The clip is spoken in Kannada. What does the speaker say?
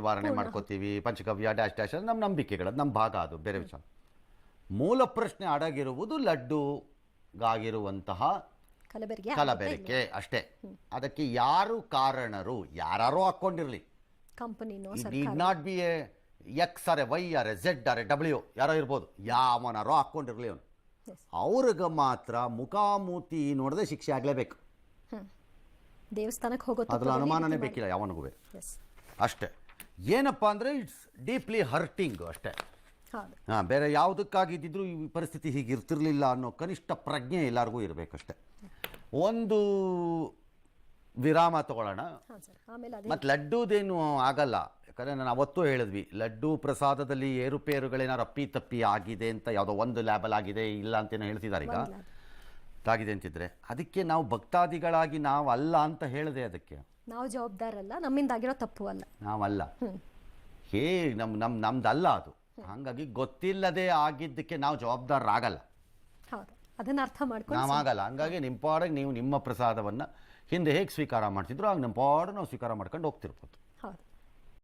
ನಿವಾರಣೆ ಮಾಡ್ಕೋತೀವಿ, ಪಂಚಗವ್ಯ ಡ್ಯಾಶ್ ಡ್ಯಾಶ್ ಅದು ನಮ್ಮ ನಂಬಿಕೆಗಳು, ನಮ್ಮ ಭಾಗ, ಅದು ಬೇರೆ ವಿಚಾರ. ಮೂಲ ಪ್ರಶ್ನೆ ಅಡಗಿರುವುದು ಲಡ್ಡುಗಾಗಿರುವಂತಹ ಕಲಬೆರಕೆ ಅಷ್ಟೇ. ಅದಕ್ಕೆ ಯಾರು ಕಾರಣರು? ಯಾರೋ ಹಾಕ್ಕೊಂಡಿರಲಿ, ಕಂಪನಿನೋ need not be A X R A Y R A Z R A W ಯಾರೋ ಇರ್ಬೋದು, ಯಾವನಾರೋ ಹಾಕ್ಕೊಂಡಿರಲಿ ಅವನು, ಅವ್ರಿಗೆ ಮಾತ್ರ ಮುಖಾಮೂತಿ ನೋಡದೆ ಶಿಕ್ಷೆ ಆಗಲೇಬೇಕು. ದೇವಸ್ಥಾನಕ್ಕೆ ಹೋಗೋ ಅದ್ರಲ್ಲಿ ಅನುಮಾನನೇ ಬೇಕಿಲ್ಲ ಯಾವನಿಗೂ ಅಷ್ಟೇ. ಏನಪ್ಪ ಅಂದರೆ ಇಟ್ಸ್ ಡೀಪ್ಲಿ ಹರ್ಟಿಂಗ್ ಅಷ್ಟೇ. ಬೇರೆ ಯಾವುದಕ್ಕಾಗಿದ್ದಿದ್ರು ಈ ಪರಿಸ್ಥಿತಿ ಹೀಗಿರ್ತಿರ್ಲಿಲ್ಲ ಅನ್ನೋ ಕನಿಷ್ಠ ಪ್ರಜ್ಞೆ ಎಲ್ಲರಿಗೂ ಇರಬೇಕಷ್ಟೆ. ಒಂದು ವಿರಾಮ ತಗೊಳ್ಳೋಣ. ಮತ್ತು ಲಡ್ಡುದೇನು ಆಗಲ್ಲ, ಯಾಕಂದರೆ ನಾನು ಅವತ್ತೂ ಹೇಳಿದ್ವಿ, ಲಡ್ಡು ಪ್ರಸಾದದಲ್ಲಿ ಏರುಪೇರುಗಳೇನಾರು ಅಪ್ಪಿ ಆಗಿದೆ ಅಂತ ಯಾವುದೋ ಒಂದು ಲ್ಯಾಬಲ್ ಆಗಿದೆ ಇಲ್ಲ ಅಂತೇನೋ ಹೇಳ್ತಿದ್ದಾರೆ ಈಗ ಆಗಿದೆ ಅಂತಿದ್ರೆ, ಅದಕ್ಕೆ ನಾವು ಭಕ್ತಾದಿಗಳಾಗಿ ನಾವು ಅಲ್ಲ ಅಂತ ಹೇಳಿದೆ. ಅದಕ್ಕೆ ನಾವು ಜವಾಬ್ದಾರಲ್ಲ, ನಮ್ಮಿಂದ ಆಗಿರೋ ತಪ್ಪು ಅಲ್ಲ, ನಾವಲ್ಲ, ನಮ್ದಲ್ಲ ಅದು. ಹಾಗಾಗಿ ಗೊತ್ತಿಲ್ಲದೆ ಆಗಿದ್ದಕ್ಕೆ ನಾವು ಜವಾಬ್ದಾರರಾಗಲ್ಲ, ಅದನ್ನ ಅರ್ಥ ಮಾಡ್ಕೊಂಡು ನಾವಾಗಲ್ಲ. ಹಂಗಾಗಿ ನಿಮ್ಮ ಪಾಡಿಗೆ ನೀವು ನಿಮ್ಮ ಪ್ರಸಾದವನ್ನು ಹಿಂದೆ ಹೇಗೆ ಸ್ವೀಕಾರ ಮಾಡ್ತಿದ್ರು ಆಗ ನಮ್ಮ ಪಾಡು ನಾವು ಸ್ವೀಕಾರ ಮಾಡ್ಕೊಂಡು ಹೋಗ್ತಿರ್ಬೋದು.